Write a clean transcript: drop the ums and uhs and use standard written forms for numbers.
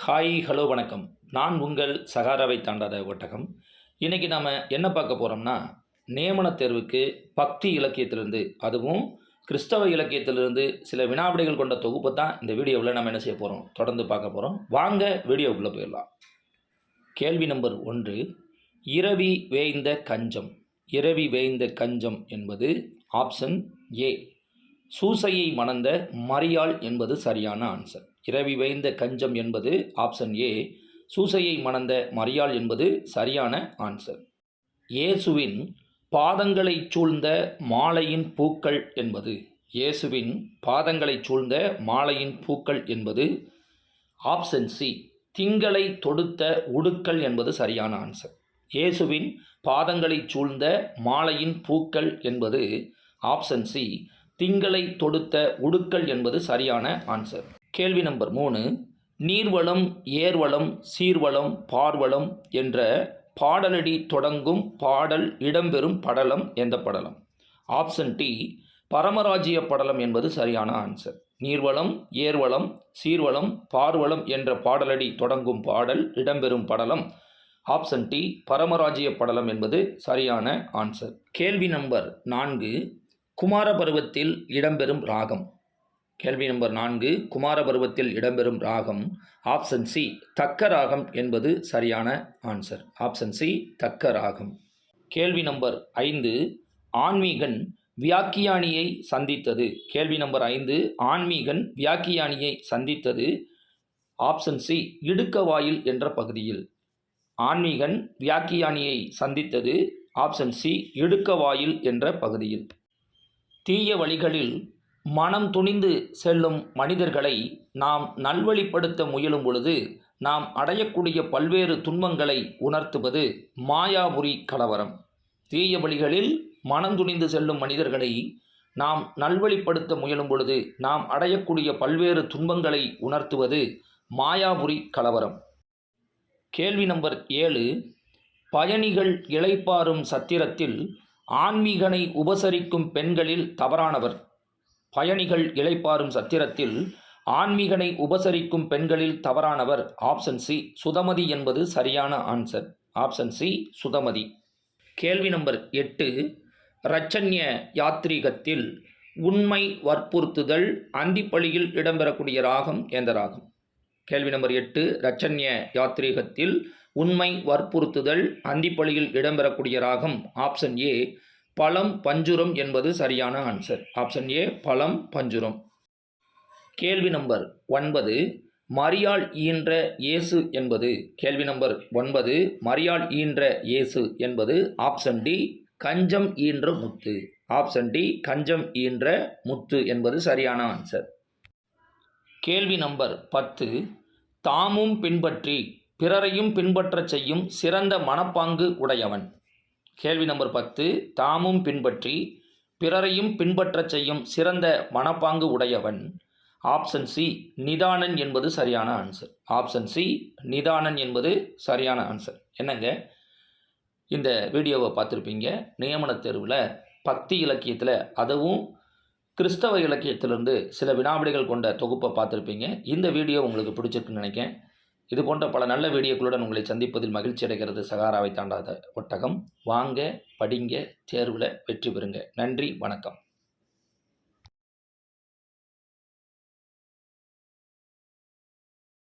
Hi hello வணக்கம். நான் உங்கள் சகாராவை தாண்டாத ஒட்டகம். இன்றைக்கி நாம் என்ன பார்க்க போகிறோம்னா, நியமனத் தேர்வுக்கு பக்தி இலக்கியத்திலிருந்து, அதுவும் கிறிஸ்தவ இலக்கியத்திலிருந்து சில வினாவிடைகள் கொண்ட தொகுப்பு தான் இந்த வீடியோவில் நம்ம என்ன செய்ய போகிறோம், தொடர்ந்து பார்க்க போகிறோம். வாங்க வீடியோக்குள்ளே போயிடலாம். கேள்வி நம்பர் 1, இரவி வேய்ந்த கஞ்சம். இரவி வேய்ந்த கஞ்சம் என்பது ஆப்ஷன் ஏ, சூசையை மணந்த மரியாள் என்பது சரியான ஆன்சர். இரவி வேய்ந்த கஞ்சம் என்பது ஆப்ஷன் ஏ, சூசையை மணந்த மரியாள் என்பது சரியான ஆன்சர். இயேசுவின் பாதங்களை சூழ்ந்த மாலையின் பூக்கள் என்பது, இயேசுவின் பாதங்களை சூழ்ந்த மாலையின் பூக்கள் என்பது ஆப்ஷன் சி, திங்களை தொடுத்த உடுக்கள் என்பது சரியான ஆன்சர். இயேசுவின் பாதங்களை சூழ்ந்த மாலையின் பூக்கள் என்பது ஆப்ஷன் சி, திங்களை தொடுத்த உடுக்கள் என்பது சரியான ஆன்சர். கேள்வி நம்பர் 3, நீர்வளம், ஏர்வளம், சீர்வளம், பார்வளம் என்ற பாடலடி தொடங்கும் பாடல் இடம்பெறும் படலம் எந்த படலம்? ஆப்ஷன் டி, பரமராஜ்ய படலம் என்பது சரியான ஆன்சர். நீர்வளம், ஏர்வளம், சீர்வளம், பார்வளம் என்ற பாடலடி தொடங்கும் பாடல் இடம்பெறும் படலம் ஆப்ஷன் டி, பரமராஜ்ய படலம் என்பது சரியான ஆன்சர். கேள்வி நம்பர் 4, குமாரபருவத்தில் இடம்பெறும் ராகம். கேள்வி நம்பர் 4, குமாரபருவத்தில் இடம்பெறும் ராகம் ஆப்ஷன் சி, தக்க ராகம் என்பது சரியான ஆன்சர். ஆப்ஷன் சி, தக்க ராகம். கேள்வி நம்பர் 5, ஆன்மீகன் வியாக்கியானியை சந்தித்தது. கேள்வி நம்பர் 5, ஆன்மீகன் வியாக்கியானியை சந்தித்தது ஆப்ஷன் சி, இடுக்கவாயில் என்ற பகுதியில். ஆன்மீகன் வியாக்கியானியை சந்தித்தது ஆப்ஷன் சி, இடுக்கவாயில் என்ற பகுதியில். தீய வழிகளில் மனம் துணிந்து செல்லும் மனிதர்களை நாம் நல்வழிப்படுத்த முயலும் பொழுது நாம் அடையக்கூடிய பல்வேறு துன்பங்களை உணர்த்துவது மாயாபுரி கலவரம். தீய வழிகளில் மனம் துணிந்து செல்லும் மனிதர்களை நாம் நல்வழிப்படுத்த முயலும் பொழுது நாம் அடையக்கூடிய பல்வேறு துன்பங்களை உணர்த்துவது மாயாபுரி கலவரம். கேள்வி நம்பர் 7, பயணிகள் இளைப்பாறும் சத்திரத்தில் ஆன்மீகனை உபசரிக்கும் பெண்களில் தவறானவர். பயணிகள் இளைப்பாறும் சத்திரத்தில் ஆன்மீகனை உபசரிக்கும் பெண்களில் தவறானவர் ஆப்ஷன் சி, சுதமதி என்பது சரியான ஆன்சர். Option C, Sudhamati. கேள்வி நம்பர் 8, இரட்சண்ய யாத்ரீகத்தில் உண்மை வற்புறுத்துதல் அந்திப்பலியில் இடம்பெறக்கூடிய ராகம் எந்த ராகம்? கேள்வி நம்பர் 8, இரட்சண்ய யாத்ரீகத்தில் உண்மை வற்புறுத்துதல் அந்திப்பலியில் இடம்பெறக்கூடிய ராகம் ஆப்ஷன் ஏ, பலம் பஞ்சுரம் என்பது சரியான ஆன்சர். ஆப்ஷன் ஏ, பலம் பஞ்சுரம். கேள்வி நம்பர் 9, மரியாள் ஈன்ற இயேசு என்பது. கேள்வி நம்பர் 9, மரியாள் ஈன்ற இயேசு என்பது ஆப்ஷன் டி, கஞ்சம் ஈன்ற முத்து. ஆப்ஷன் டி, கஞ்சம் ஈன்ற முத்து என்பது சரியான ஆன்சர். கேள்வி நம்பர் 10, தாமும் பின்பற்றி பிறரையும் பின்பற்றச் செய்யும் சிறந்த மனப்பாங்கு உடையவன். கேள்வி நம்பர் 10, தாமும் பின்பற்றி பிறரையும் பின்பற்றச் செய்யும் சிறந்த மனப்பாங்கு உடையவன் ஆப்ஷன் சி, நிதானன் என்பது சரியான ஆன்சர். ஆப்ஷன் சி, நிதானன் என்பது சரியான ஆன்சர். என்னங்க, இந்த வீடியோவை பார்த்துருப்பீங்க. நியமனத் தேர்வில் பக்தி இலக்கியத்தில், அதுவும் கிறிஸ்தவ இலக்கியத்திலிருந்து சில வினாவிடைகள் கொண்ட தொகுப்பை பார்த்துருப்பீங்க. இந்த வீடியோ உங்களுக்கு பிடிச்சிருக்குன்னு நினைக்கிறேன். இது போன்ற பல நல்ல வீடியோக்களுடன் உங்களை சந்திப்பதில் மகிழ்ச்சி அடைகிறது சகாராவை தாண்டாத ஒட்டகம். வாங்க, படிங்க, தேர்வில் வெற்றி பெறுங்க. நன்றி, வணக்கம்.